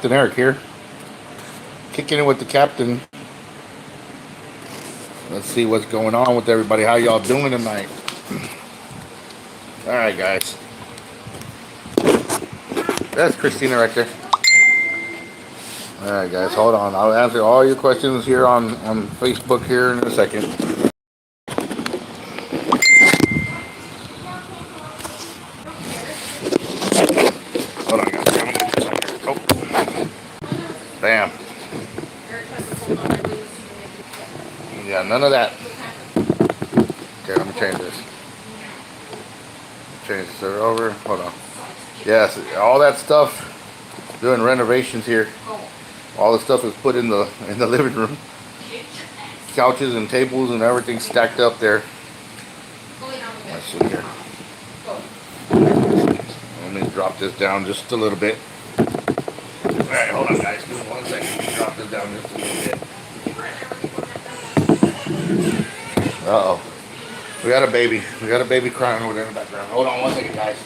Captain Eric here. Kicking it with the captain. Let's see what's going on with everybody. How y'all doing tonight? Alright, guys. That's Christina right there. Alright, guys, hold on. I'll answer all your questions here on Facebook here in a second. Hold on, guys. Oh. Bam. Yeah, none of that. Okay, let me change this. Change this over. Hold on. Yes, all that stuff. Doing renovations here. All the stuff is put in the living room. Couches and tables and everything stacked up there. Let's see here. Let me drop this down just a little bit. Alright, hold on, guys. Give me 1 second. Drop this down just a little bit. Uh-oh. We got a baby. We got a baby crying over there in the background. Hold on 1 second, guys.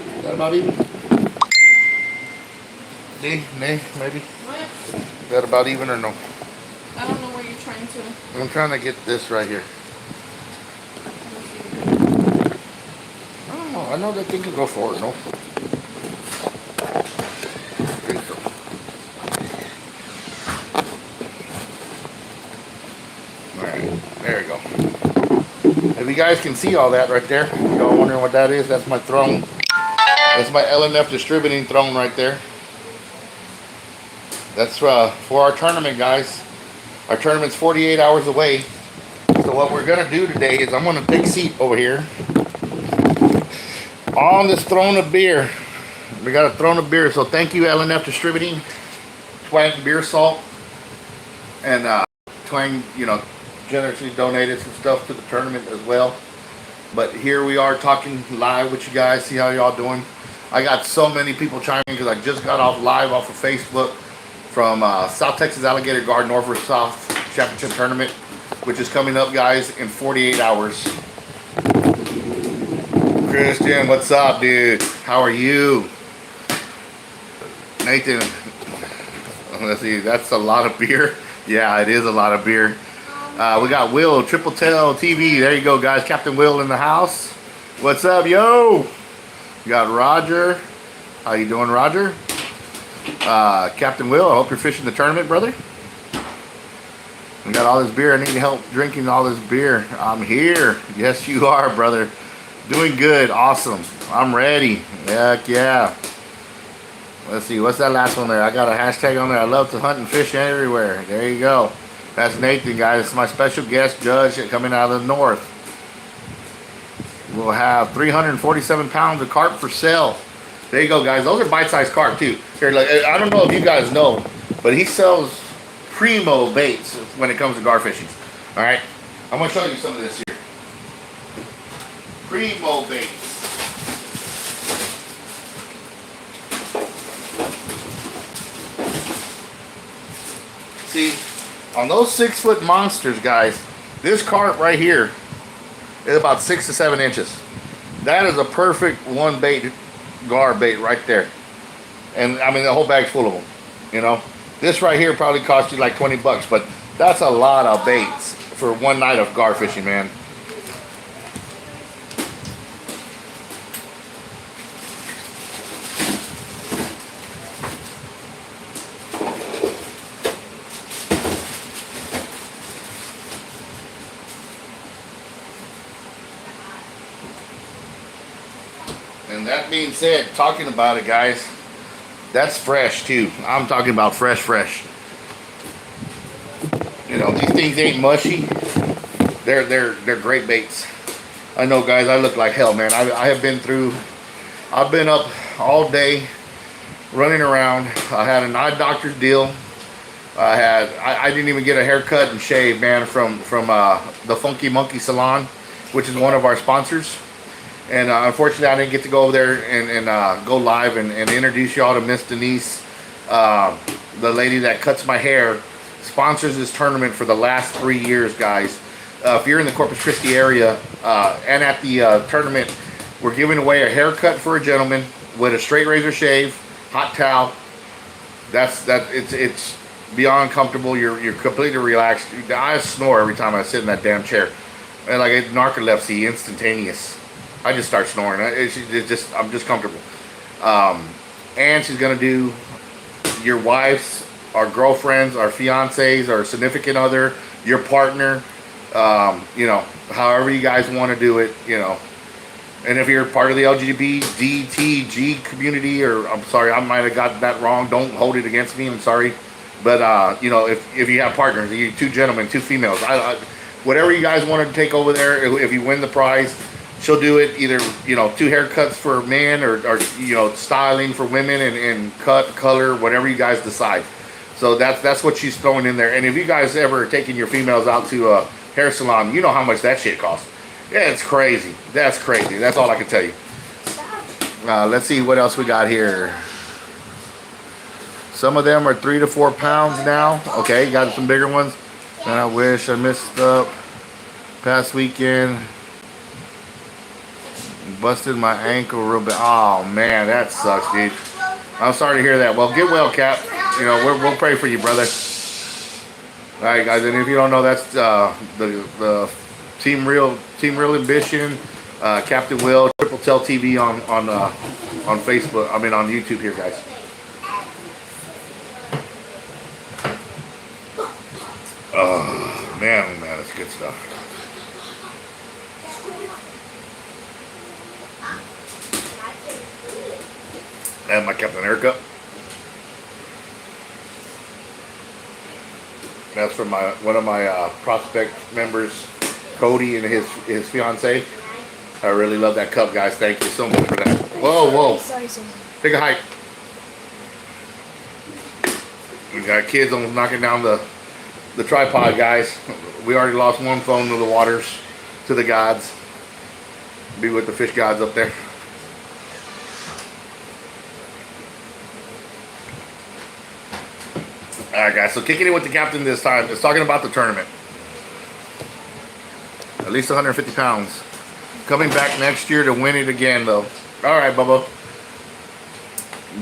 Is that about even? D, nay, maybe? What? Is that about even or no? I don't know where you're trying to. I'm trying to get this right here. I know that thing can go forward, no? Okay, so. Alright, there we go. If you guys can see all that right there, y'all wondering what that is, that's my throne. That's my LNF distributing throne right there. That's for our tournament, guys. Our tournament's 48 hours away. So what we're going to do today is I'm going to take a seat over here. On this throne of beer. We got a throne of beer. So thank you, LNF Distributing. Twang Beer Salt. And Twang, generously donated some stuff to the tournament as well. But here we are talking live with you guys. See how y'all doing. I got so many people chiming because I just got off live off of Facebook from South Texas Alligator Guard North South Championship Tournament, which is coming up, guys, in 48 hours. Christian, what's up, dude? How are you? Nathan, let's see, that's a lot of beer. Yeah, it is a lot of beer. We got Will, Triple Tail TV. There you go, guys. Captain Will in the house. What's up, yo? You got Roger. How you doing, Roger? Captain Will, I hope you're fishing the tournament, brother. We got all this beer. I need help drinking all this beer. I'm here. Yes, you are, brother. Doing good. Awesome. I'm ready. Heck yeah. Let's see. What's that last one there? I got a hashtag on there. I love to hunt and fish everywhere. There you go. That's Nathan, guys. It's my special guest judge coming out of the north. We'll have 347 pounds of carp for sale. There you go, guys. Those are bite-sized carp, too. Here, like, I don't know if you guys know, but he sells primo baits when it comes to gar fishing. All right? I'm going to show you some of this here. Primo baits. See, on those 6-foot monsters, guys, this carp right here is about 6 to 7 inches. That is a perfect one bait, gar bait right there. And I mean, the whole bag's full of them, This right here probably cost you like 20 bucks, but that's a lot of baits for one night of gar fishing, man. And that being said, talking about it, guys, that's fresh too. I'm talking about fresh. These things ain't mushy. They're great baits. I know, guys, I look like hell, man. I've been up all day running around. I had an eye doctor's deal. I didn't even get a haircut and shave, man, from the Funky Monkey Salon, which is one of our sponsors. And unfortunately, I didn't get to go over there and go live and introduce y'all to Miss Denise, the lady that cuts my hair sponsors this tournament for the last 3 years, guys. If you're in the Corpus Christi area and at the tournament, we're giving away a haircut for a gentleman with a straight razor shave, hot towel. It's beyond comfortable. You're completely relaxed. I snore every time I sit in that damn chair, and like narcolepsy, instantaneous. I just start snoring. I'm just comfortable. And she's gonna do your wife's, our girlfriends, our fiancés, our significant other, your partner. You know, however you guys want to do it. You know, and if you're part of the LGBTG community, or I'm sorry, I might have gotten that wrong. Don't hold it against me. I'm sorry. But you know, if you have partners, you 2 gentlemen, 2 females, whatever you guys want to take over there, if you win the prize, she'll do it. Either, you know, 2 haircuts for men, or you know, styling for women, and cut, color, whatever you guys decide. So that's what she's throwing in there. And if you guys ever taking your females out to a hair salon, you know how much that shit costs. Yeah, it's crazy. That's crazy. That's all I can tell you. Let's see what else we got here. Some of them are 3 to 4 pounds now. Okay, got some bigger ones. And I wish I missed up past weekend. Busted my ankle real bad. Oh man, that sucks, dude. I'm sorry to hear that. Well, get well, Cap. You know, we'll pray for you, brother. All right, guys. And if you don't know, that's the Team Real Ambition, Captain Will, Triple Tail TV on Facebook. I mean, on YouTube here, guys. Oh man, that's good stuff. And my Captain haircut. That's from one of my prospect members, Cody, and his fiance. I really love that cup, guys. Thank you so much for that. Whoa. Take a hike. We got kids almost knocking down the tripod, guys. We already lost one phone to the waters, to the gods. Be with the fish gods up there. Alright, guys, so kicking it with the captain this time is talking about the tournament. At least 150 pounds. Coming back next year to win it again, though. Alright, Bubba.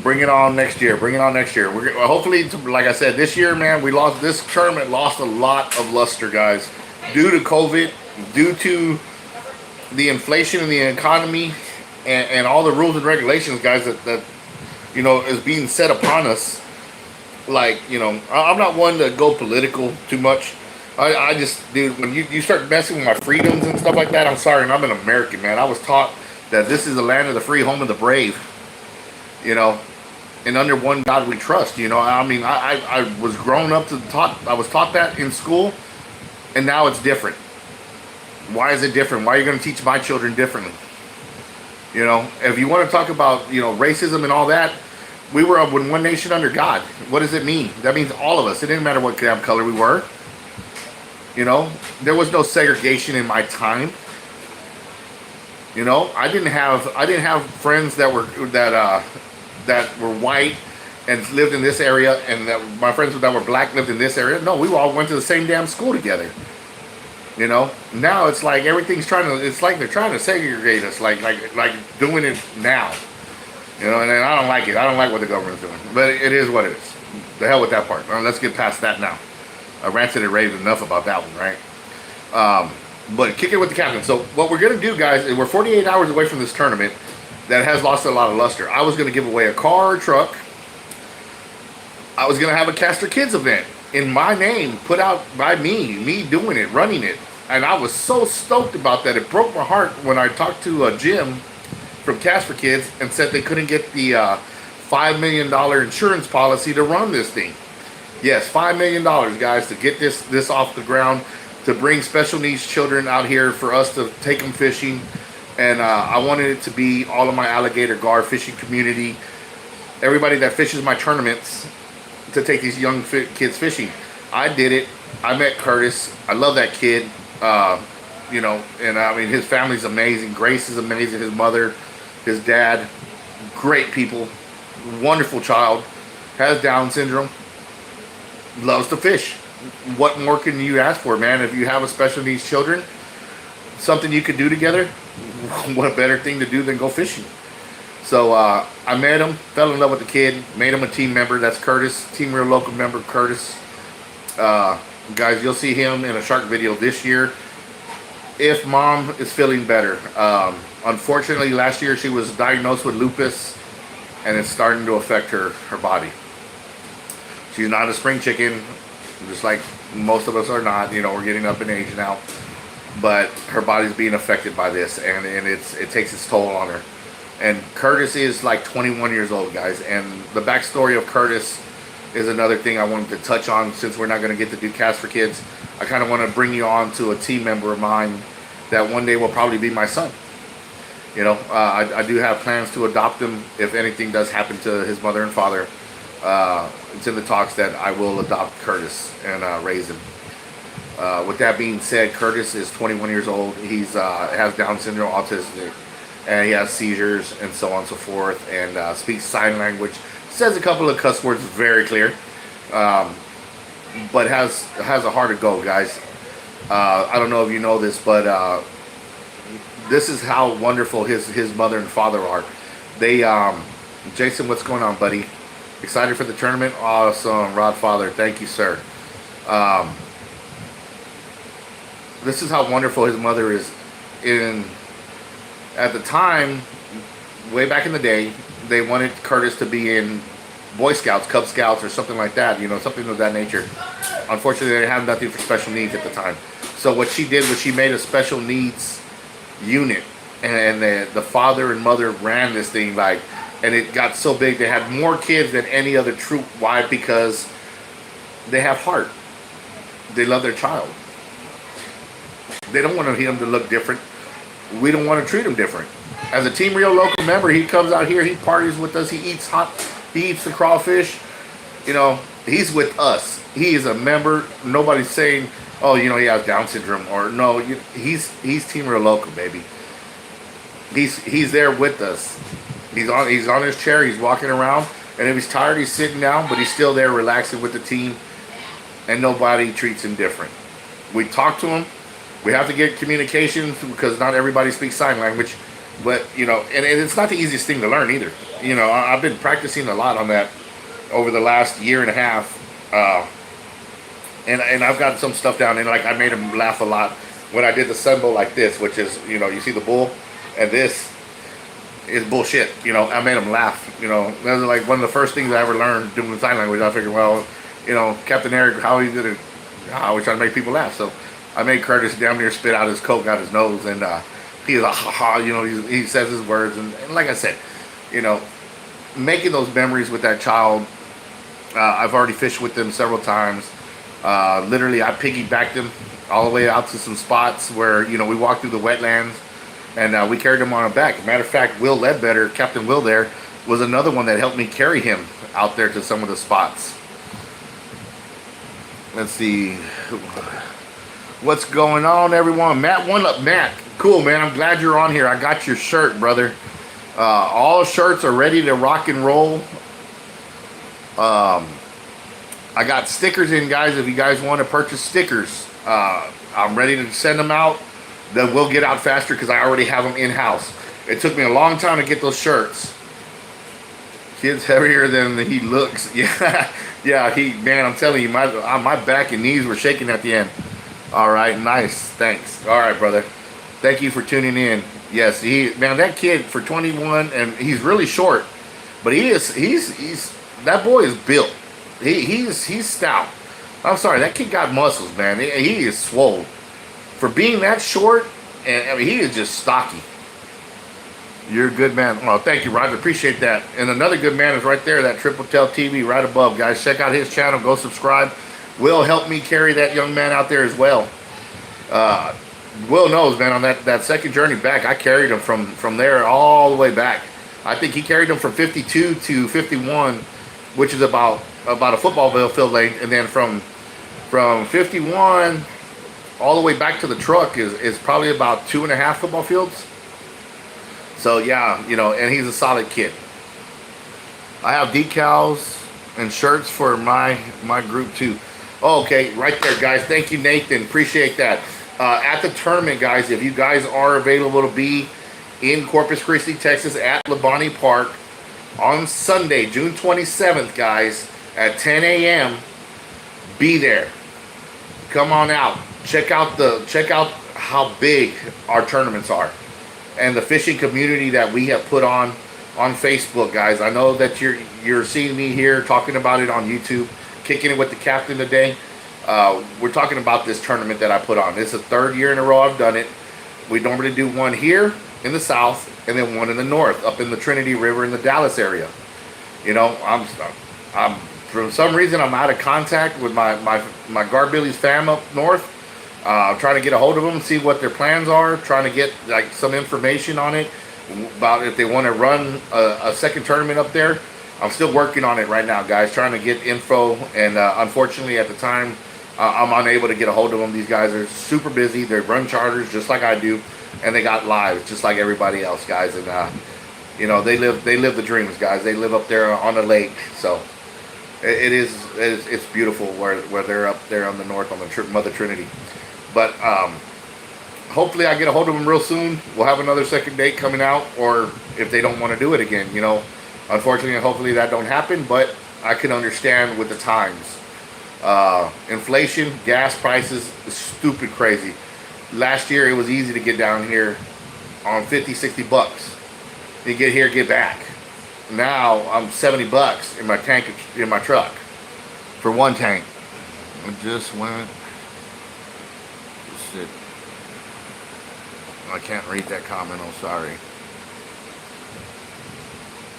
Bring it on next year. Bring it on next year. We're hopefully, like I said, this year, man, this tournament lost a lot of luster, guys. Due to COVID, due to the inflation in the economy, and all the rules and regulations, guys, that you know, is being set upon us. Like, you know, I'm not one to go political too much. I just, dude, when you start messing with my freedoms and stuff like that, I'm sorry, and I'm an American, man. I was taught that this is the land of the free, home of the brave. You know, and under one God we trust. You know, I mean, I was grown up I was taught that in school, and now it's different. Why is it different? Why are you going to teach my children differently? You know, if you want to talk about, you know, racism and all that, we were in one nation under God. What does it mean? That means all of us. It didn't matter what damn color we were. You know, there was no segregation in my time. You know, I didn't have friends that were white and lived in this area, and that my friends that were black lived in this area. No, we all went to the same damn school together. You know, now it's like everything's it's like they're trying to segregate us, like doing it now. You know, and I don't like it. I don't like what the government's doing. But it is what it is. The hell with that part. Let's get past that now. I ranted and raved enough about that one, right? But kick it with the captain. So what we're going to do, guys, is we're 48 hours away from this tournament that has lost a lot of luster. I was going to give away a car or truck. I was going to have a Caster Kids event in my name, put out by me doing it, running it. And I was so stoked about that. It broke my heart when I talked to Jim from Cash for Kids and said they couldn't get the $5 million insurance policy to run this thing. Yes, $5 million, guys, to get this off the ground, to bring special needs children out here for us to take them fishing. And I wanted it to be all of my alligator gar fishing community, everybody that fishes my tournaments, to take these young kids fishing. I did it. I met Curtis. I love that kid. You know, and I mean, his family's amazing. Grace is amazing. His mother, his dad, great people. Wonderful child. Has Down syndrome. Loves to fish. what more can you ask for, man? If you have a special needs children, something you could do together, what a better thing to do than go fishing? So I met him, fell in love with the kid, made him a team member. That's Curtis, Team Real Local member Curtis. Guys, you'll see him in a shark video this year if mom is feeling better. Unfortunately, last year she was diagnosed with lupus, and it's starting to affect her body. She's not a spring chicken, just like most of us are not. You know, we're getting up in age now, but her body's being affected by this, and it takes its toll on her. And Curtis is like 21 years old, guys. And the backstory of Curtis is another thing I wanted to touch on, since we're not going to get to do Cast for Kids. I kind of want to bring you on to a team member of mine that one day will probably be my son. You know, I do have plans to adopt him if anything does happen to his mother and father. It's in the talks that I will adopt Curtis and raise him. With that being said, Curtis is 21 years old. He's has Down syndrome, autistic, and he has seizures and so on and so forth, and speaks sign language. Says a couple of cuss words very clear, but has a heart of gold, guys. I don't know if you know this, but this is how wonderful his mother and father are. They, Jason, what's going on, buddy? Excited for the tournament? Awesome, Rod Father. Thank you, sir. This is how wonderful his mother is. At the time, way back in the day, they wanted Curtis to be in Boy Scouts, Cub Scouts, or something like that, you know, something of that nature. Unfortunately, they had nothing for special needs at the time. So what she did was she made a special needs unit, and the father and mother ran this thing, like, and it got so big they had more kids than any other troop. Why? Because they have heart. They love their child. They don't want him to look different. We don't want to treat him different. As a Team Real Local member, he comes out here, he parties with us, he eats the crawfish. You know, he's with us. He is a member. Nobody's saying, oh, you know, he has Down syndrome, or no. He's Team Real Local, baby. He's there with us. He's on his chair. He's walking around, and if he's tired, he's sitting down, but he's still there, relaxing with the team, and nobody treats him different. We talk to him. We have to get communication because not everybody speaks sign language, but you know, and it's not the easiest thing to learn either. You know, I've been practicing a lot on that over the last year and a half, and I've got some stuff down, and like I made him laugh a lot when I did the symbol like this, which is, you know, you see the bull, and this is bullshit. You know, I made him laugh. You know, that was like one of the first things I ever learned doing sign language. I figured, well, you know, Captain Eric, how he did it, I always try to make people laugh, so I made Curtis damn near spit out his Coke out his nose, and he's like, ha ha, you know, he says his words, and like I said, you know, making those memories with that child. I've already fished with them several times. Literally, I piggybacked him all the way out to some spots where, you know, we walked through the wetlands, and we carried him on our back. Matter of fact, Will Ledbetter, Captain Will there, was another one that helped me carry him out there to some of the spots. Let's see. What's going on, everyone? Matt, one up, Matt. Cool, man. I'm glad you're on here. I got your shirt, brother. All shirts are ready to rock and roll. I got stickers in, guys. If you guys want to purchase stickers, I'm ready to send them out. They will get out faster because I already have them in-house. It took me a long time to get those shirts. Kid's heavier than he looks. Yeah, yeah. Man, I'm telling you, my back and knees were shaking at the end. All right, nice, thanks. All right, brother. Thank you for tuning in. Yes, man, that kid for 21, and he's really short, but he's that boy is built. He's stout. I'm sorry, that kid got muscles, man. He is swole. For being that short, and I mean, he is just stocky. You're a good man. Oh, thank you, Roger. Appreciate that. And another good man is right there, that Triple Tail TV right above, guys. Check out his channel. Go subscribe. Will helped me carry that young man out there as well. Will knows, man, on that second journey back, I carried him from there all the way back. I think he carried him from 52 to 51, which is about a football field length, and then from 51 all the way back to the truck is probably about 2.5 football fields. So yeah, you know, and he's a solid kid. I have decals and shirts for my group too. Oh, okay, right there, guys. Thank you, Nathan. Appreciate that. At the tournament, guys, if you guys are available to be in Corpus Christi, Texas, at Labonte Park on Sunday, June 27th, guys, at 10 a.m., be there. Come on out. Check out how big our tournaments are, and the fishing community that we have put on Facebook, guys. I know that you're seeing me here talking about it on YouTube, kicking it with the captain today. We're talking about this tournament that I put on. This is the third year in a row I've done it. We normally do one here in the south and then one in the north, up in the Trinity River in the Dallas area. You know, I'm for some reason I'm out of contact with my Garbilly's fam up north. Trying to get a hold of them, see what their plans are, trying to get like some information on it about if they want to run a second tournament up there. I'm still working on it right now, guys, trying to get info, and unfortunately at the time I'm unable to get a hold of them. These guys are super busy. They run charters just like I do, and they got lives just like everybody else, guys. And you know, they live the dreams, guys. They live up there on the lake, so it's beautiful where they're up there on the north on the Mother Trinity. But hopefully I get a hold of them real soon. We'll have another second date coming out, or if they don't want to do it again, you know. Unfortunately, hopefully that don't happen, but I can understand with the times. Inflation, gas prices, is stupid crazy. Last year it was easy to get down here on 50, 60 bucks. You get here, get back. Now I'm 70 bucks in my tank, in my truck for one tank. I just went. Shit. I can't read that comment. I'm sorry.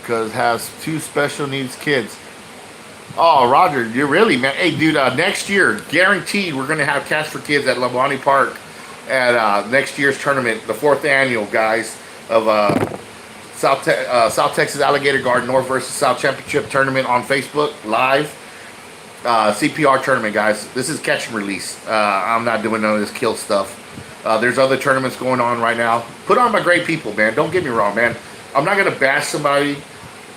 Because has 2 special needs kids. Oh, Roger, you're really, man. Hey, dude, next year, guaranteed, we're going to have Catch for Kids at Labonte Park at next year's tournament, the 4th annual, guys, of South Texas Alligator Guard North versus South Championship Tournament on Facebook, live. CPR tournament, guys. This is catch and release. I'm not doing none of this kill stuff. There's other tournaments going on right now. Put on by great people, man. Don't get me wrong, man. I'm not going to bash somebody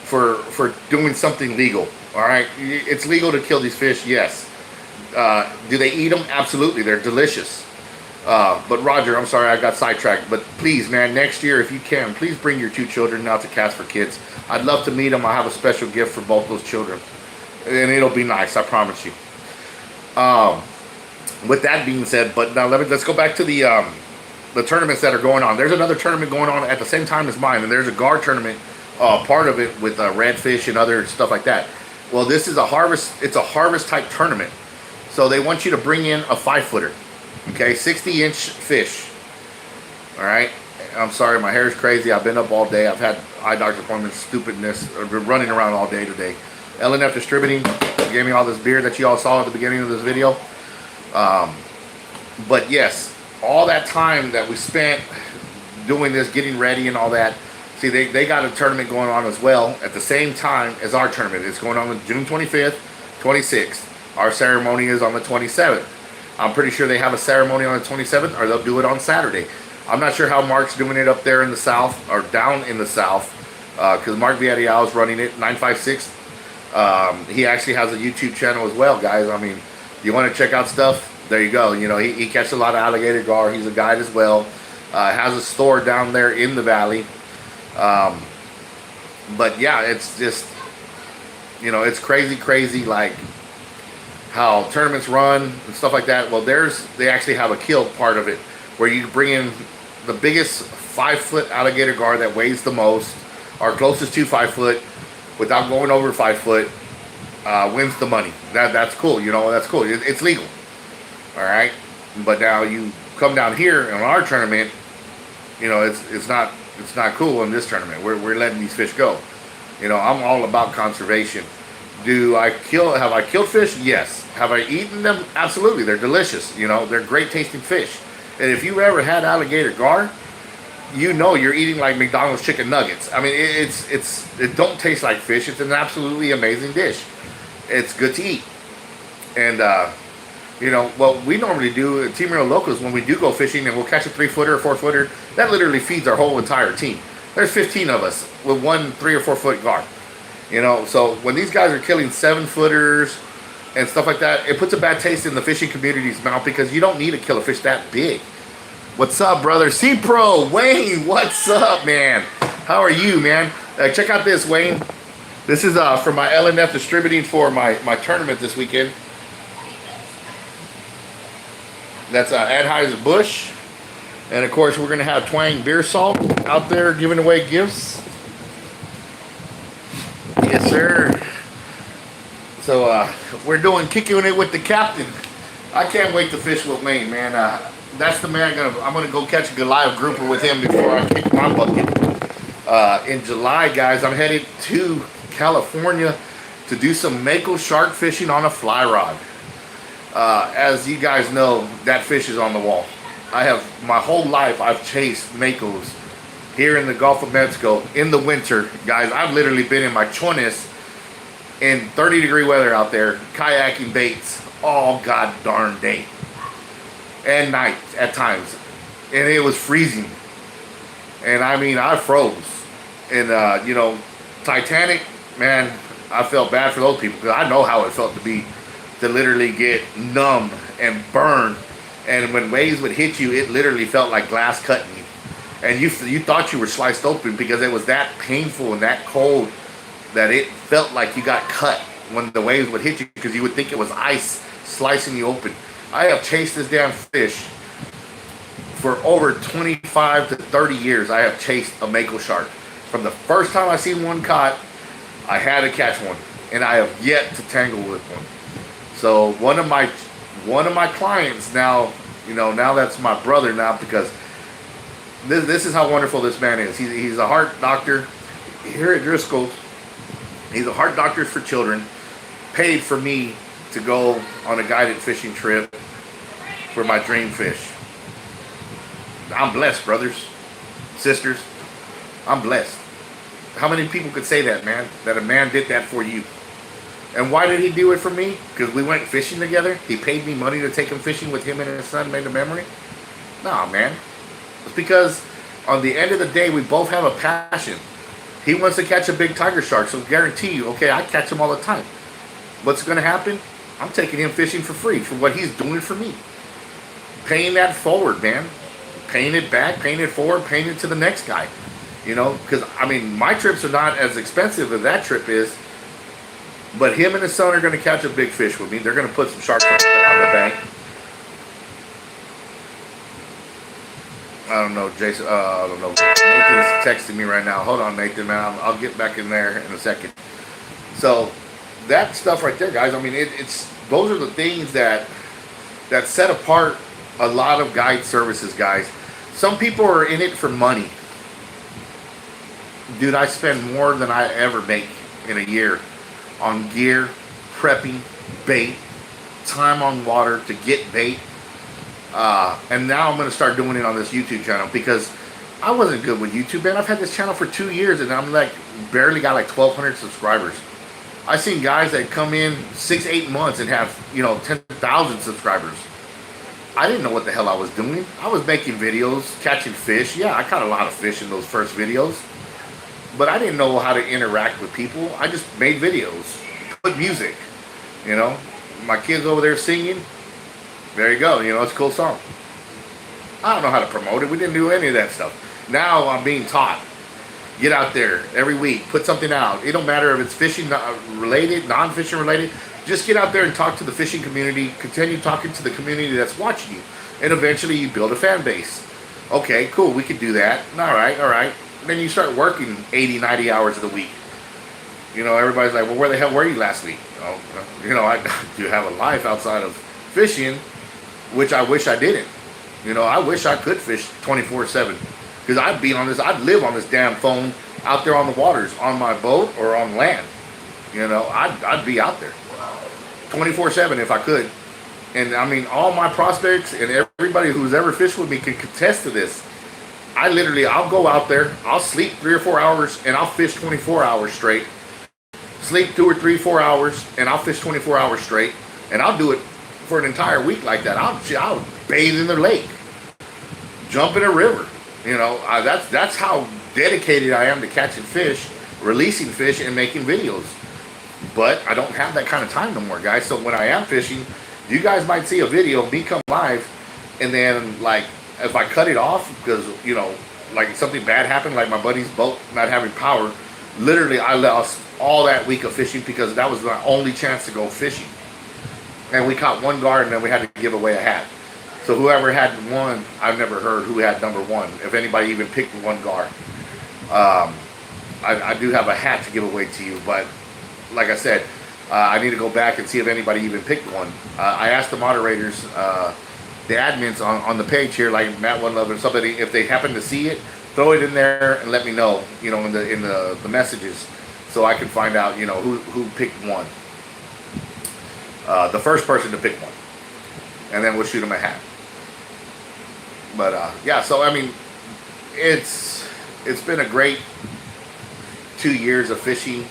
for doing something legal. All right, it's legal to kill these fish, yes. Do they eat them? Absolutely, they're delicious. But Roger, I'm sorry I got sidetracked. But please, man, next year if you can, please bring your 2 children out to Cast for Kids. I'd love to meet them. I have a special gift for both those children, and it'll be nice, I promise you. With that being said, but now let's go back to the tournaments that are going on. There's another tournament going on at the same time as mine, and there's a guard tournament, part of it with redfish and other stuff like that. Well, this is a harvest. It's a harvest type tournament, so they want you to bring in a 5-footer, okay, 60-inch fish. All right. I'm sorry, my hair is crazy. I've been up all day. I've had eye doctor appointments, stupidness. I've been running around all day today. LNF Distributing gave me all this beer that you all saw at the beginning of this video. But yes, all that time that we spent doing this, getting ready and all that. See, they got a tournament going on as well at the same time as our tournament. It's going on June 25th, 26th. Our ceremony is on the 27th. I'm pretty sure they have a ceremony on the 27th, or they'll do it on Saturday. I'm not sure how Mark's doing it up there in the south, or down in the south, because Mark Villarreal is running it, 956. He actually has a YouTube channel as well, guys. I mean, you want to check out stuff? There you go. You know, he catches a lot of alligator gar. He's a guide as well. Has a store down there in the valley. But yeah, it's just, you know, it's crazy like how tournaments run and stuff like that. Well, they actually have a kill part of it where you bring in the biggest 5-foot alligator gar that weighs the most, or closest to 5 foot without going over 5 foot, wins the money. That's cool. You know, that's cool. It's legal. All right. But now you come down here in our tournament, you know, it's not cool in this tournament. We're letting these fish go. You know, I'm all about conservation. Have I killed fish? Yes. Have I eaten them? Absolutely. They're delicious. You know, they're great tasting fish. And if you ever had alligator gar, you know you're eating like McDonald's chicken nuggets. I mean, it don't taste like fish. It's an absolutely amazing dish. It's good to eat. And you know, what we normally do at Team Real Locals when we do go fishing and we'll catch a 3-footer or 4-footer, that literally feeds our whole entire team. There's 15 of us with one 3 or 4 foot gar. You know, so when these guys are killing 7-footers, and stuff like that, it puts a bad taste in the fishing community's mouth because you don't need to kill a fish that big. What's up, brother? C-Pro, Wayne, what's up, man? How are you, man? Check out this, Wayne. This is for my LNF distributing for my tournament this weekend. That's Anheuser-Busch. And of course, we're going to have Twang Beer Salt out there giving away gifts. Yes, sir. So we're doing Kicking It with the Captain. I can't wait to fish with Wayne, man. That's the man I'm gonna go catch a Goliath grouper with him before I kick my bucket. In July, guys, I'm headed to California to do some Mako shark fishing on a fly rod. As you guys know, that fish is on the wall. I have my whole life I've chased Makos here in the Gulf of Mexico in the winter, guys. I've literally been in my chones in 30-degree weather out there, kayaking baits all god darn day and night at times, and it was freezing. And I mean, I froze. And you know, Titanic, man, I felt bad for those people because I know how it felt to literally get numb and burn. And when waves would hit you, it literally felt like glass cutting you, and you thought you were sliced open because it was that painful and that cold that it felt like you got cut when the waves would hit you, because you would think it was ice slicing you open. I have chased this damn fish for over 25 to 30 years. I have chased a Mako shark. From the first time I seen one caught, I had to catch one, and I have yet to tangle with one. So one of my clients now, you know, now that's my brother now, because this is how wonderful this man is. He's a heart doctor here at Driscoll. He's a heart doctor for children, paid for me to go on a guided fishing trip for my dream fish. I'm blessed, brothers, sisters. I'm blessed. How many people could say that, man? That a man did that for you. And why did he do it for me? Because we went fishing together. He paid me money to take him fishing with him and his son, made a memory. No, man. It's because on the end of the day, we both have a passion. He wants to catch a big tiger shark, so guarantee you, okay, I catch him all the time. What's going to happen? I'm taking him fishing for free for what he's doing for me. Paying that forward, man. Paying it back, paying it forward, paying it to the next guy. You know, because, I mean, my trips are not as expensive as that trip is, but him and his son are going to catch a big fish with me. They're going to put some sharks on the bank. I don't know, Jason. I don't know. Nathan's texting me right now. Hold on, Nathan, man. I'll get back in there in a second. So that stuff right there, guys. I mean, it's those are the things that set apart a lot of guide services, guys. Some people are in it for money. Dude, I spend more than I ever make in a year on gear, prepping, bait, time on water to get bait. And now I'm going to start doing it on this YouTube channel because I wasn't good with YouTube, man. I've had this channel for 2 years and I'm like barely got like 1,200 subscribers. I've seen guys that come in 6-8 months and have, you know, 10,000 subscribers. I didn't know what the hell I was doing. I was making videos, catching fish. Yeah, I caught a lot of fish in those first videos. But I didn't know how to interact with people. I just made videos, put music, you know. My kids over there singing. There you go, you know, it's a cool song. I don't know how to promote it. We didn't do any of that stuff. Now I'm being taught. Get out there every week, put something out. It don't matter if it's fishing related, non-fishing related. Just get out there and talk to the fishing community. Continue talking to the community that's watching you. And eventually you build a fan base. Okay, cool, we could do that. All right. Then you start working 80, 90 hours of the week. You know, everybody's like, well, where the hell were you last week? Oh, you know, I do have a life outside of fishing, which I wish I didn't. You know, I wish I could fish 24/7. Because I'd live on this damn phone out there on the waters, on my boat or on land. You know, I'd be out there 24/7 if I could. And I mean, all my prospects and everybody who's ever fished with me can contest to this. I'll go out there, I'll sleep 3 or 4 hours, and I'll fish 24 hours straight. Sleep 2 or 3, 4 hours, and I'll fish 24 hours straight. And I'll do it for an entire week like that. I'll bathe in the lake, jump in a river. You know, that's how dedicated I am to catching fish, releasing fish, and making videos. But I don't have that kind of time no more, guys. So when I am fishing, you guys might see a video of me come live, and then like if I cut it off because like something bad happened, like my buddy's boat not having power, literally I lost all that week of fishing because that was my only chance to go fishing. And we caught one gar, and then we had to give away a hat. So whoever had one, I've never heard who had number one. If anybody even picked one gar, I do have a hat to give away to you. But like I said, I need to go back and see if anybody even picked one. I asked the moderators, the admins on the page here, like Matt One Love and somebody, if they happen to see it, throw it in there and let me know, in the messages, so I can find out, who picked one. The first person to pick one, and then we'll shoot them a hat. But yeah, so I mean, it's been a great 2 years of fishing.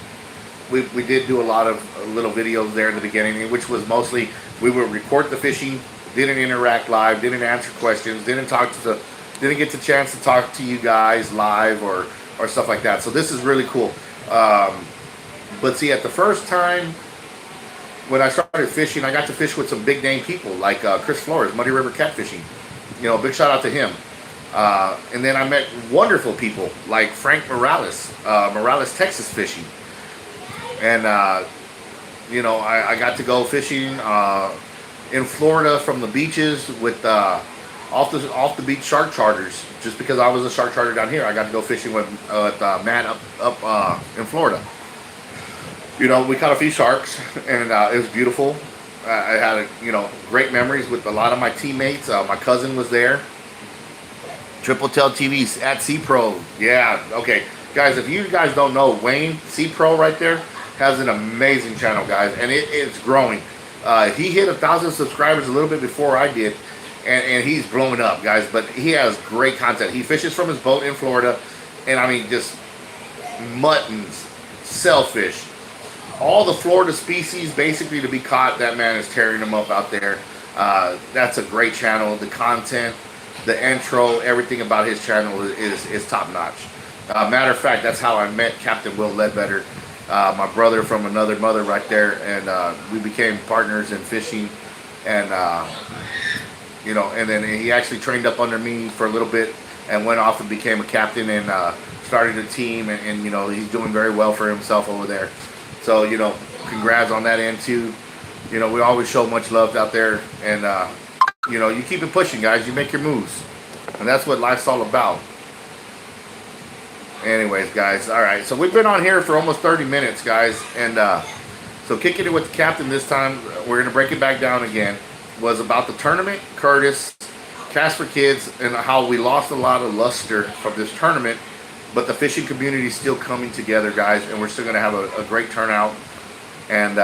We did do a lot of little videos there in the beginning, which was mostly we would record the fishing, didn't interact live, didn't answer questions, didn't get the chance to talk to you guys live or stuff like that. So this is really cool. But see, at the first time when I started fishing, I got to fish with some big name people like Chris Flores, Muddy River Catfishing. Big shout out to him. And then I met wonderful people like Frank Morales, Morales Texas Fishing. And I got to go fishing in Florida from the beaches with off the beach shark charters. Just because I was a shark charter down here, I got to go fishing with Matt up in Florida. We caught a few sharks, and it was beautiful. I had great memories with a lot of my teammates. My cousin was there. Triple Tail TV's at C Pro. Yeah, okay, guys. If you guys don't know, Wayne C Pro right there has an amazing channel, guys, and it's growing. He hit 1,000 subscribers a little bit before I did, and he's blowing up, guys. But he has great content. He fishes from his boat in Florida, and I mean, just muttons, sailfish, all the Florida species basically to be caught. That man is tearing them up out there. That's a great channel. The content, the intro, everything about his channel is top notch. Matter of fact, that's how I met Captain Will Ledbetter. My brother from another mother right there, and we became partners in fishing, and and then he actually trained up under me for a little bit and went off and became a captain and started a team, and he's doing very well for himself over there. So congrats on that end too. We always show much love out there, and you keep it pushing, guys. You make your moves, and that's what life's all about. Anyways, guys, all right, so we've been on here for almost 30 minutes, guys, and so kicking it with the captain this time, we're going to break it back down again, was about the tournament, Curtis, Cast for Kids, and how we lost a lot of luster from this tournament, but the fishing community is still coming together, guys, and we're still going to have a great turnout, and,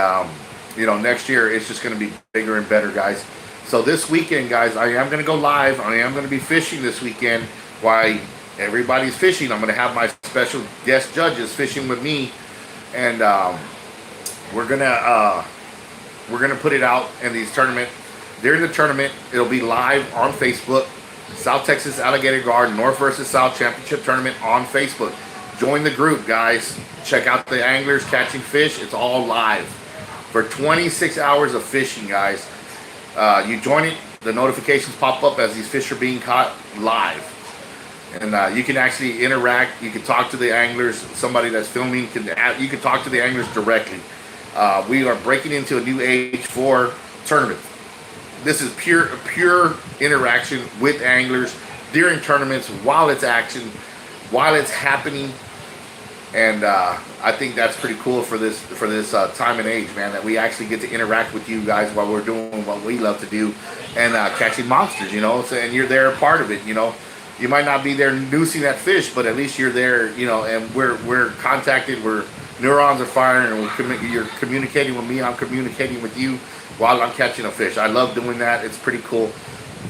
next year it's just going to be bigger and better, guys. So this weekend, guys, I am going to go live. I am going to be fishing this weekend. Why? Everybody's fishing. I'm going to have my special guest judges fishing with me, and we're gonna put it out in these tournament. During the tournament, it'll be live on Facebook. South Texas Alligator Guard North versus South Championship Tournament on Facebook. Join the group, guys. Check out the anglers catching fish. It's all live for 26 hours of fishing, guys. You join it, the notifications pop up as these fish are being caught live. And you can actually interact. You can talk to the anglers. Somebody that's filming you can talk to the anglers directly. We are breaking into a new age for tournaments. This is pure interaction with anglers during tournaments, while it's happening. And I think that's pretty cool for this time and age, man. That we actually get to interact with you guys while we're doing what we love to do, and catching monsters. So, and you're there, a part of it. You might not be there noosing that fish, but at least you're there, and we're contacted, neurons are firing, and you're communicating with me, I'm communicating with you while I'm catching a fish. I love doing that. It's pretty cool.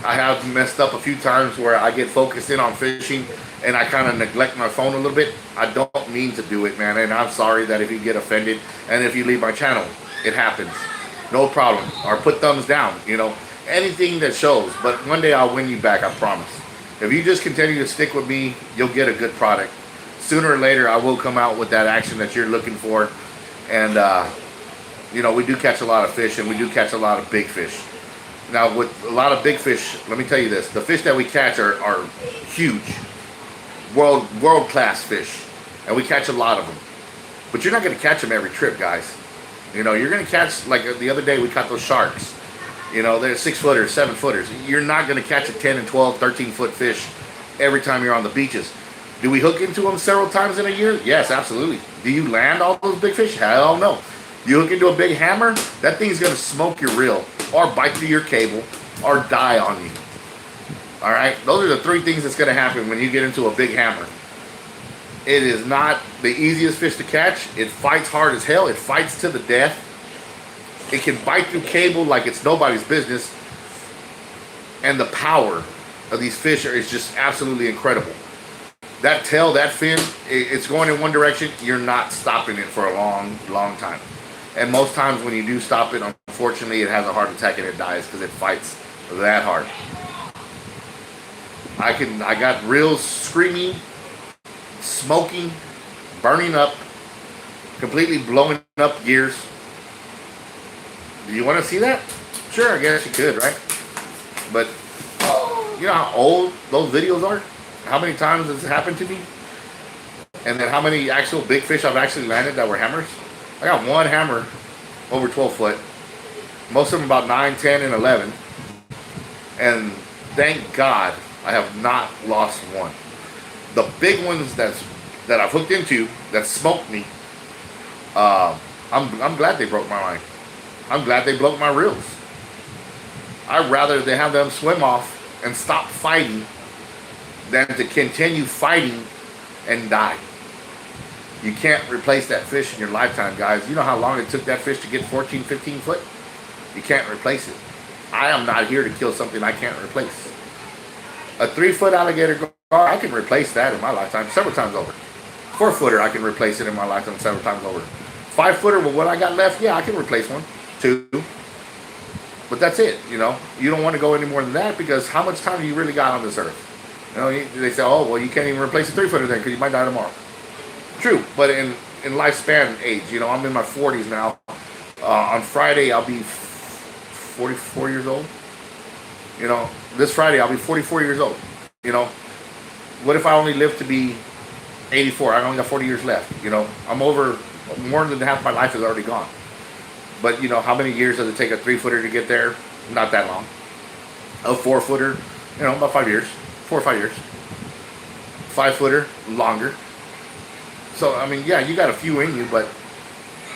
I have messed up a few times where I get focused in on fishing and I kind of neglect my phone a little bit. I don't mean to do it, man, and I'm sorry that if you get offended and if you leave my channel, it happens. No problem. Or put thumbs down, anything that shows. But one day I'll win you back, I promise. If you just continue to stick with me, you'll get a good product. Sooner or later, I will come out with that action that you're looking for. And you know, we do catch a lot of fish, and we do catch a lot of big fish. Now, with a lot of big fish, let me tell you this: the fish that we catch are huge, world class fish, and we catch a lot of them. But you're not going to catch them every trip, guys. You know, you're going to catch, like the other day we caught those sharks. You know, they're 6-footers, 7-footers. You're not going to catch a 10 and 12, 13-foot fish every time you're on the beaches. Do we hook into them several times in a year? Yes, absolutely. Do you land all those big fish? Hell no. You hook into a big hammer, that thing's going to smoke your reel or bite through your cable or die on you. All right? Those are the three things that's going to happen when you get into a big hammer. It is not the easiest fish to catch. It fights hard as hell. It fights to the death. It can bite through cable like it's nobody's business. And the power of these fish is just absolutely incredible. That tail, that fin, it's going in one direction. You're not stopping it for a long, long time. And most times when you do stop it, unfortunately, it has a heart attack and it dies because it fights that hard. I got reels screaming, smoking, burning up, completely blowing up gears. Do you want to see that? Sure, I guess you could, right? But you know how old those videos are? How many times has it happened to me? And then how many actual big fish I've actually landed that were hammers? I got one hammer over 12 foot. Most of them about 9, 10, and 11. And thank God I have not lost one. The big ones that I've hooked into that smoked me, I'm glad they broke my line. I'm glad they broke my reels. I'd rather they have them swim off and stop fighting than to continue fighting and die. You can't replace that fish in your lifetime, guys. You know how long it took that fish to get 14, 15 foot? You can't replace it. I am not here to kill something I can't replace. A 3-foot alligator gar, I can replace that in my lifetime several times over. 4-footer, I can replace it in my lifetime several times over. 5-footer, with what I got left, yeah, I can replace one, 2. But that's it, you know. You don't want to go any more than that because how much time do you really got on this earth? You know, they say, oh, well, you can't even replace a 3-footer then because you might die tomorrow. True, but in lifespan age, you know, I'm in my 40s now. On Friday, I'll be 44 years old. You know, this Friday, I'll be 44 years old. You know, what if I only live to be 84? I only got 40 years left. You know, I'm over, more than half my life is already gone. But, you know, how many years does it take a 3-footer to get there? Not that long. A 4-footer, you know, about 5 years. 4 or 5 years. 5-footer, longer. So, I mean, yeah, you got a few in you, but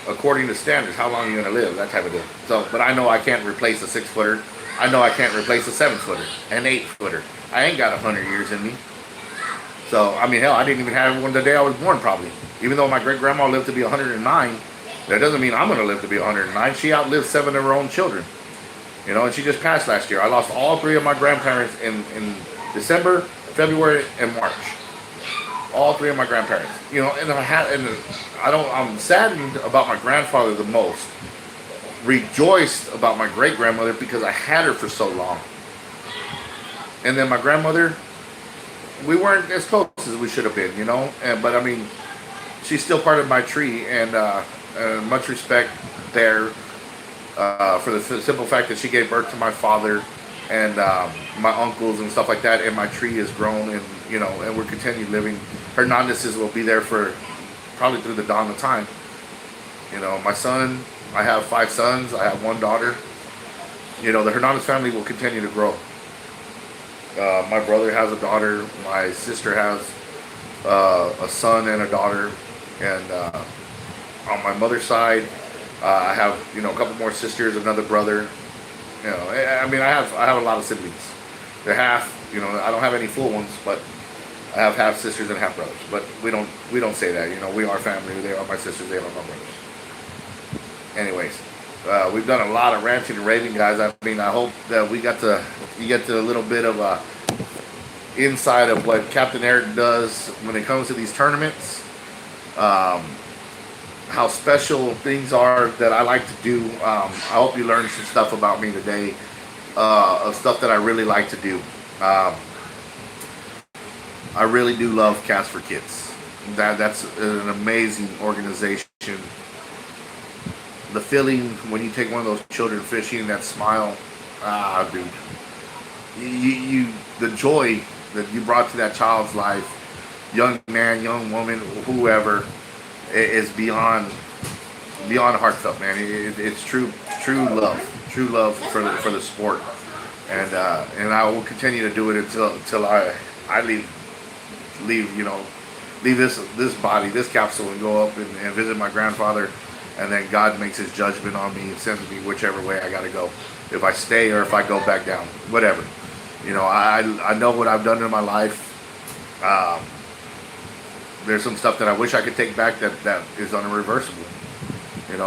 according to standards, how long are you going to live? That type of deal. So, but I know I can't replace a 6-footer. I know I can't replace a 7-footer, an 8-footer. I ain't got 100 years in me. So, I mean, hell, I didn't even have one the day I was born, probably. Even though my great-grandma lived to be 109, that doesn't mean I'm going to live to be 109. She outlived 7 of her own children. You know, and she just passed last year. I lost all 3 of my grandparents in December, February, and March. All 3 of my grandparents. You know, and I'm saddened about my grandfather the most. Rejoiced about my great-grandmother because I had her for so long. And then my grandmother, we weren't as close as we should have been, you know. But I mean, she's still part of my tree, and much respect there for the simple fact that she gave birth to my father and my uncles and stuff like that, and my tree has grown, and you know, and we're continuing living. Hernandez's will be there for probably through the dawn of time. You know, my son, I have 5 sons, I have 1 daughter. You know, the Hernandez family will continue to grow. My brother has a daughter, my sister has a son and a daughter, and on my mother's side, I have, you know, a couple more sisters, another brother. You know, I mean, I have a lot of siblings. They're half, you know, I don't have any full ones, but I have half sisters and half brothers. But we don't say that, you know, we are family. They are my sisters, they are my brothers. Anyways, we've done a lot of ranching and raving, guys. I mean, I hope that you get to a little bit of a inside of what Captain Eric does when it comes to these tournaments. How special things are that I like to do. I hope you learned some stuff about me today, of stuff that I really like to do. I really do love Cast for Kids. That's an amazing organization the feeling when you take one of those children fishing, that smile, dude, the joy that you brought to that child's life, young man, young woman, whoever, is beyond heartfelt, man. It's true love, for the sport, and I will continue to do it until I leave, leave this body, this capsule, and go up and visit my grandfather, and then God makes His judgment on me and sends me whichever way I got to go. If I stay or if I go back down, whatever. I know what I've done in my life. There's some stuff that I wish I could take back that is unreversible. You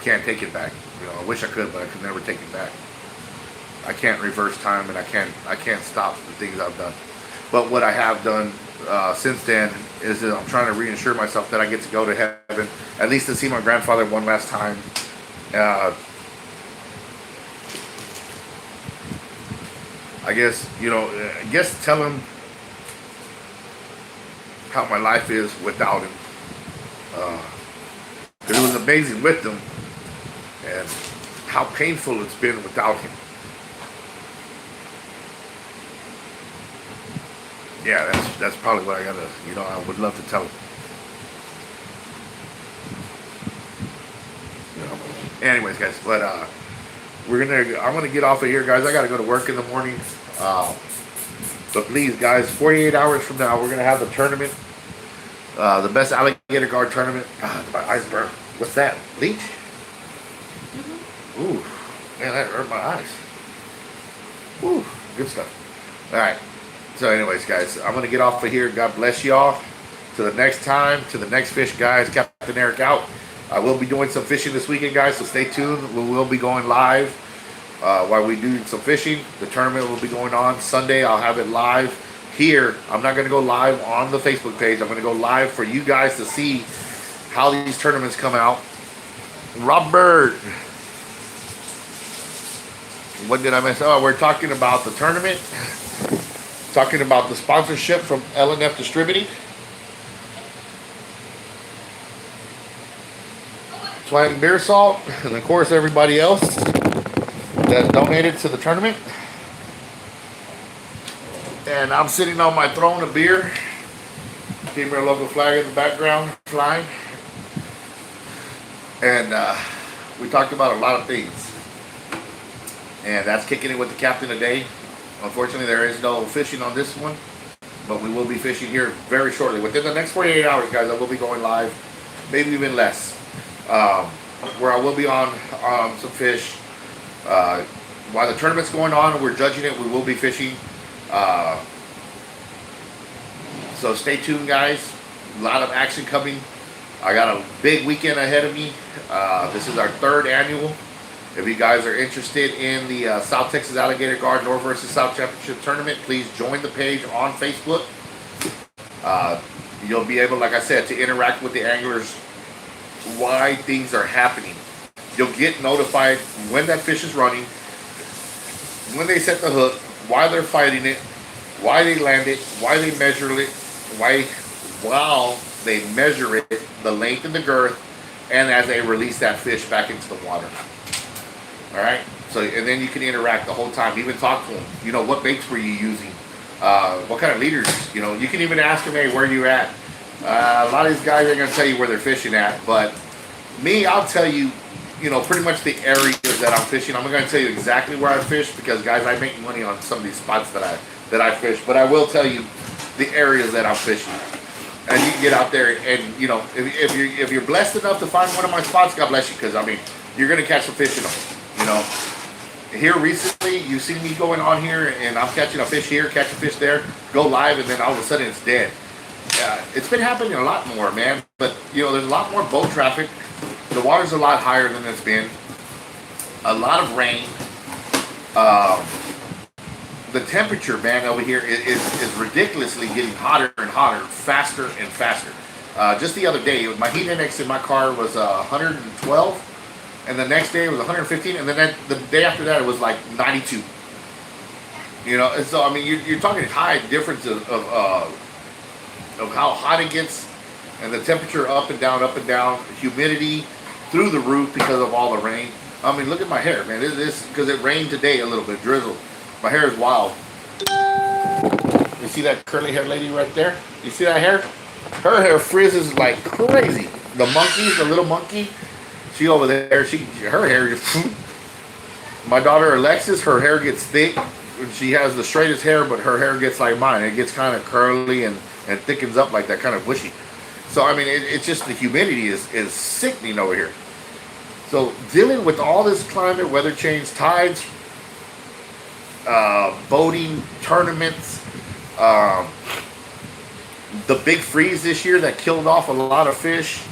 can't take it back. I wish I could, but I could never take it back. I can't reverse time, and I can't stop the things I've done. But what I have done since then is that I'm trying to reassure myself that I get to go to heaven, at least to see my grandfather one last time. I guess tell him how my life is without him. It was amazing with him, and how painful it's been without him. Yeah, that's probably what I gotta. I would love to tell him. Anyways, guys, but I'm gonna get off of here, guys. I gotta go to work in the morning. But please, guys, 48 hours from now, we're gonna have the tournament. The best alligator guard tournament. God, my eyes burn. What's that? Leech? Ooh, man, that hurt my eyes. Ooh, good stuff. All right. So, anyways, guys, I'm gonna get off of here. God bless y'all. To the next time, to the next fish, guys. Captain Eric out. I will be doing some fishing this weekend, guys. So stay tuned. We will be going live while we do some fishing. The tournament will be going on Sunday. I'll have it live here. I'm not going to go live on the Facebook page. I'm going to go live for you guys to see how these tournaments come out. Robert, what did I miss? Oh, we're talking about the tournament. Talking about the sponsorship from LNF Distributing. Swag Beer Salt, and of course everybody else that donated to the tournament. And I'm sitting on my throne of beer. Keep our local flag in the background flying. And we talked about a lot of things. And that's kicking it with the captain today. Unfortunately, there is no fishing on this one, but we will be fishing here very shortly. Within the next 48 hours, guys, I will be going live, maybe even less, where I will be on some fish. While the tournament's going on and we're judging it, we will be fishing. So stay tuned, guys. A lot of action coming. I got a big weekend ahead of me. This is our 3rd annual. If you guys are interested in the South Texas Alligator Guard North versus South Championship Tournament, please join the page on Facebook. You'll be able, like I said, to interact with the anglers, why things are happening. You'll get notified when that fish is running, when they set the hook, why they're fighting it, why they land it, why they measure it, while they measure it, the length and the girth, and as they release that fish back into the water. All right. So, and then you can interact the whole time. Even talk to them. What baits were you using? What kind of leaders? You can even ask them, hey, where are you at? A lot of these guys are going to tell you where they're fishing at, but me, I'll tell you, pretty much the areas that I'm fishing. I'm not going to tell you exactly where I fish because, guys, I make money on some of these spots that I fish. But I will tell you the areas that I'm fishing. And you can get out there and, if you're blessed enough to find one of my spots, God bless you, because, you're going to catch some fish in them. Here recently, you see me going on here, and I'm catching a fish here, catch a fish there, go live, and then all of a sudden it's dead. It's been happening a lot more, man. But, there's a lot more boat traffic. The water's a lot higher than it's been. A lot of rain. The temperature, man, over here is ridiculously getting hotter and hotter, faster and faster. Just the other day, my heat index in my car was 112. And the next day it was 115, and then the day after that it was like 92. And so you're talking high difference of how hot it gets, and the temperature up and down, humidity through the roof because of all the rain. I mean, look at my hair, man. This because it rained today a little bit, drizzle. My hair is wild. You see that curly hair lady right there? You see that hair? Her hair frizzes like crazy. The monkey, the little monkey, she over there, her hair just. My daughter Alexis, her hair gets thick. She has the straightest hair, but her hair gets like mine. It gets kind of curly and thickens up like that, kind of bushy. So I mean, it's just the humidity is sickening over here. So dealing with all this climate, weather change, tides, boating tournaments, the big freeze this year that killed off a lot of fish.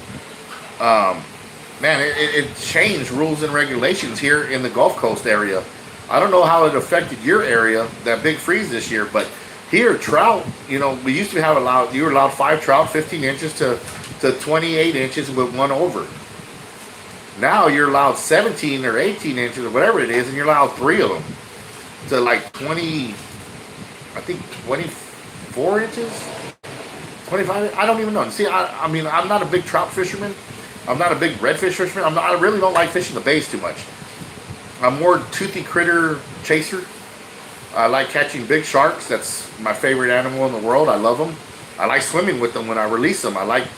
Man, it changed rules and regulations here in the Gulf Coast area. I don't know how it affected your area, that big freeze this year, but here trout, you know, we used to you were allowed 5 trout, 15 inches to 28 inches with one over. Now you're allowed 17 or 18 inches or whatever it is, and you're allowed 3 of them to like 20, I think 24 inches, 25. I don't even know. See, I mean, I'm not a big trout fisherman. I'm not a big redfish fisherman. I really don't like fishing the bays too much. I'm more toothy critter chaser. I like catching big sharks. That's my favorite animal in the world. I love them. I like swimming with them when I release them. I like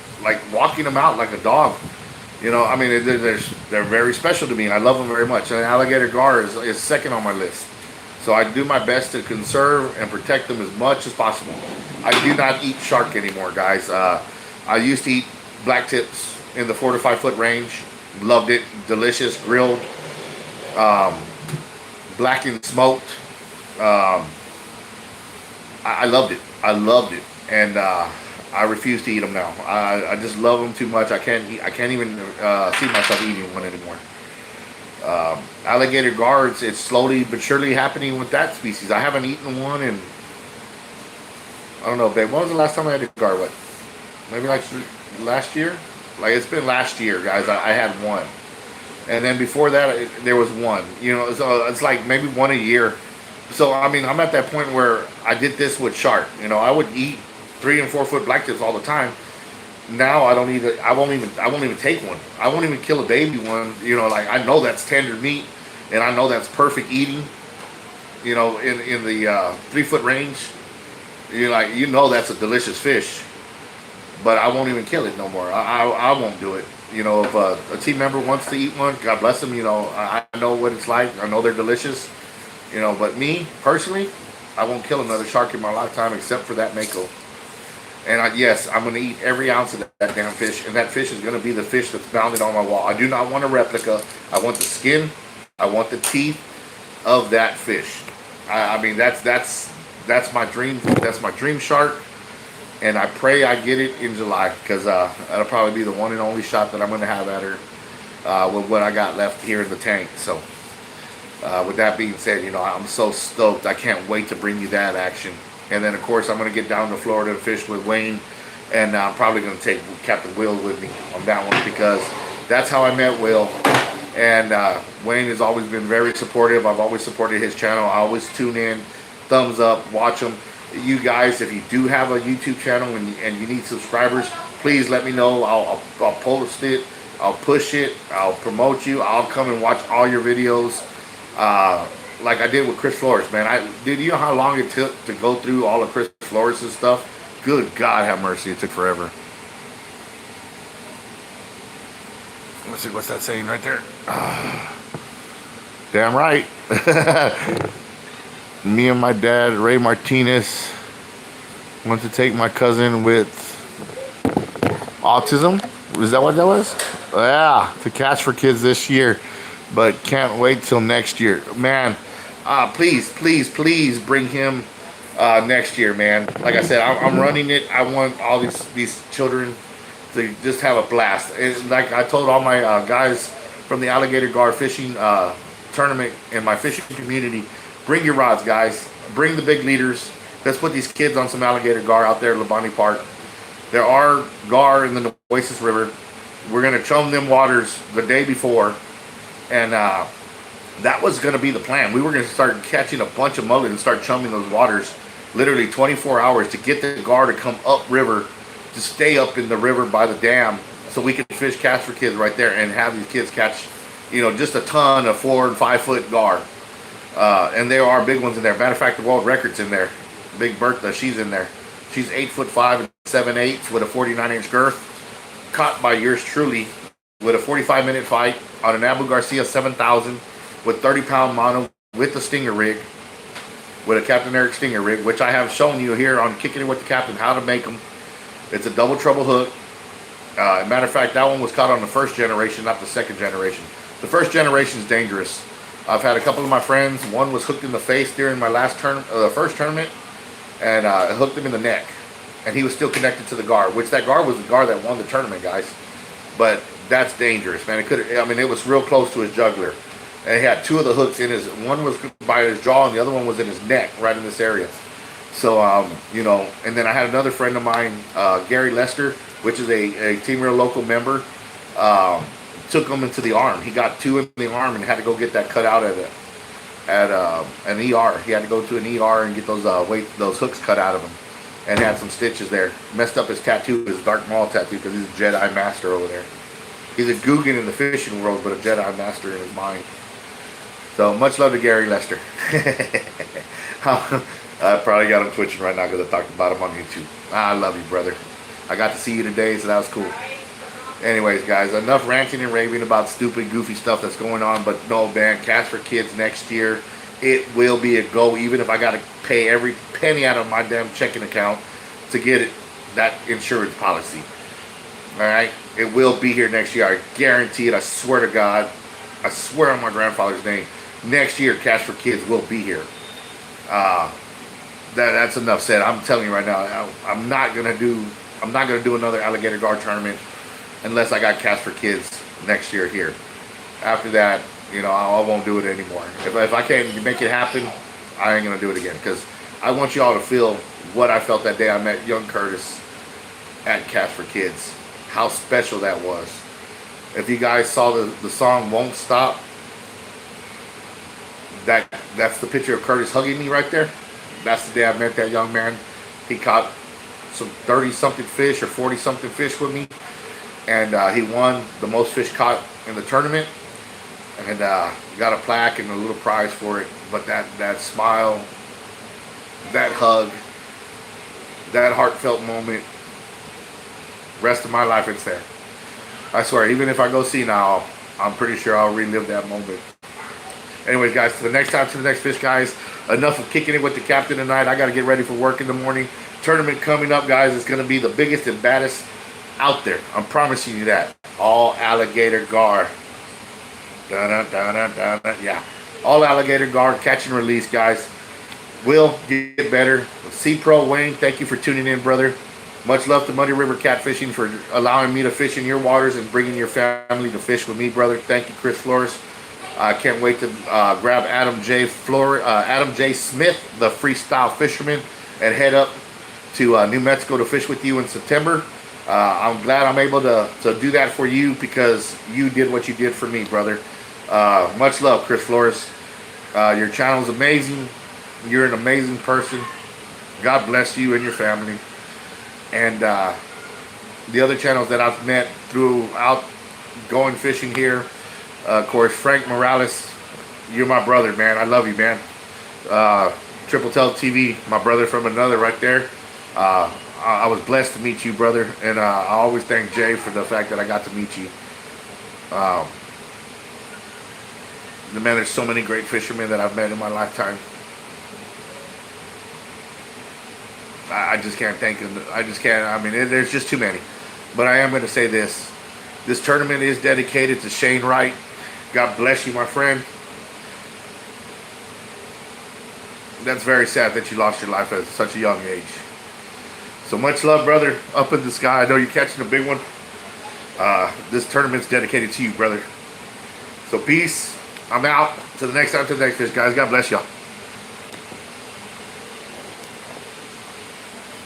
walking them out like a dog. You know, I mean, they're very special to me. I love them very much. And alligator gar is second on my list. So I do my best to conserve and protect them as much as possible. I do not eat shark anymore, guys. I used to eat black tips in the 4 to 5 foot range. Loved it. Delicious. Grilled. Blackened, smoked. I loved it. I loved it. And I refuse to eat them now. I just love them too much. I can't even see myself eating one anymore. Alligator guards, it's slowly but surely happening with that species. I haven't eaten one in, I don't know, babe. When was the last time I had a guard? What? Maybe like last year? Like it's been last year, guys. I had one. And then before that, there was one. You know, so it's like maybe one a year. So, I mean, I'm at that point where I did this with shark. You know, I would eat 3 and 4 foot black tips all the time. Now I don't even. I won't even take one. I won't even kill a baby one. You know, like I know that's tender meat, and I know that's perfect eating. You know, in the 3 foot range, you know that's a delicious fish. But I won't even kill it no more. I won't do it. You know, if a team member wants to eat one, God bless them. You know, I know what it's like. I know they're delicious. You know, but me personally, I won't kill another shark in my lifetime except for that mako. And yes, I'm going to eat every ounce of that damn fish, and that fish is going to be the fish that's mounted on my wall. I do not want a replica. I want the skin. I want the teeth of that fish. I mean, that's my dream. That's my dream shark, and I pray I get it in July because that'll probably be the one and only shot that I'm going to have at her with what I got left here in the tank. So, with that being said, you know, I'm so stoked. I can't wait to bring you that action. And then, of course, I'm going to get down to Florida and fish with Wayne. And I'm probably going to take Captain Will with me on that one because that's how I met Will. And Wayne has always been very supportive. I've always supported his channel. I always tune in, thumbs up, watch him. You guys, if you do have a YouTube channel and you need subscribers, please let me know. I'll post it. I'll push it. I'll promote you. I'll come and watch all your videos. Like I did with Chris Flores, man. Did you know how long it took to go through all of Chris Flores' stuff? Good God have mercy, it took forever. Let's see, what's that saying right there? Damn right. Me and my dad, Ray Martinez, went to take my cousin with autism. Is that what that was? Yeah, to Catch for Kids this year. But can't wait till next year. Man, please bring him next year, man. Like I said, I'm running it. I want all these children to just have a blast. And like I told all my guys from the Alligator Gar fishing tournament in my fishing community, bring your rods, guys. Bring the big leaders. Let's put these kids on some alligator gar out there at Labonte Park. There are gar in the Nueces River. We're going to chum them waters the day before. And that was going to be the plan. We were going to start catching a bunch of mullet and start chumming those waters literally 24 hours to get the gar to come up river to stay up in the river by the dam so we could fish Catch for Kids right there and have these kids catch, just a ton of 4 and 5 foot gar. And there are big ones in there. Matter of fact, the world record's in there. Big Bertha, she's in there. She's 8'5" and 7/8" with a 49-inch girth. Caught by yours truly with a 45-minute fight on an Abu Garcia 7000 with 30-pound mono with the stinger rig, with a Captain Eric stinger rig, which I have shown you here on Kicking It with the Captain how to make them. It's a double treble hook. Matter of fact, that one was caught on the first generation, not the second generation. The first generation is dangerous. I've had a couple of my friends. One was hooked in the face during my first tournament, and it hooked him in the neck, and he was still connected to the gar, which that gar was the gar that won the tournament, guys. But that's dangerous, man. It was real close to his jugular, and he had 2 of the hooks in his. One was by his jaw, and the other one was in his neck, right in this area. So, and then I had another friend of mine, Gary Lester, which is a Team Real local member. Took him into the arm. He got 2 in the arm and had to go get that cut out at an ER. He had to go to an ER and get those hooks cut out of him, and had some stitches there. Messed up his tattoo, his Dark Maul tattoo, because he's a Jedi Master over there. He's a Guggen in the fishing world, but a Jedi Master in his mind. So much love to Gary Lester. I probably got him twitching right now because I talked about him on YouTube. I love you, brother. I got to see you today, so that was cool. Anyways, guys, enough ranting and raving about stupid, goofy stuff that's going on. But no, man, Catch for Kids next year, it will be a go. Even if I got to pay every penny out of my damn checking account to get that insurance policy. All right, it will be here next year. I guarantee it. I swear to God. I swear on my grandfather's name. Next year, Catch for Kids will be here. That's enough said. I'm telling you right now, I'm not gonna do another alligator gar tournament unless I got Catch for Kids next year here. After that, I won't do it anymore. If I can't make it happen, I ain't gonna do it again, because I want y'all to feel what I felt that day I met young Curtis at Catch for Kids. How special that was. If you guys saw the song Won't Stop, that's the picture of Curtis hugging me right there. That's the day I met that young man. He caught some 30-something fish or 40-something fish with me, and he won the most fish caught in the tournament, and got a plaque and a little prize for it. But that smile, that hug, that heartfelt moment, rest of my life it's there. I swear, even if I go senile, I'm pretty sure I'll relive that moment. Anyways, guys, to the next fish, guys. Enough of Kicking It with the Captain tonight. I got to get ready for work in the morning. Tournament coming up, guys. It's going to be the biggest and baddest out there. I'm promising you that. All alligator gar. Yeah. All alligator gar, catch and release, guys. Will get better. C-Pro Wayne, thank you for tuning in, brother. Much love to Muddy River Catfishing for allowing me to fish in your waters and bringing your family to fish with me, brother. Thank you, Chris Flores. I can't wait to grab Adam J. Smith, the freestyle fisherman, and head up to New Mexico to fish with you in September. I'm glad I'm able to do that for you, because you did what you did for me, brother. Much love, Chris Flores. Your channel is amazing. You're an amazing person. God bless you and your family. And the other channels that I've met throughout going fishing here, of course, Frank Morales, you're my brother, man. I love you, man. Triple Tail TV, my brother from another right there. I was blessed to meet you, brother. And I always thank Jay for the fact that I got to meet you. Man, there's so many great fishermen that I've met in my lifetime. I just can't thank them. I just can't. I mean, there's just too many. But I am going to say this. This tournament is dedicated to Shane Wright. God bless you, my friend. That's very sad that you lost your life at such a young age. So much love, brother. Up in the sky. I know you're catching a big one. This tournament's dedicated to you, brother. So peace. I'm out. To the next time, to the next fish, guys. God bless y'all.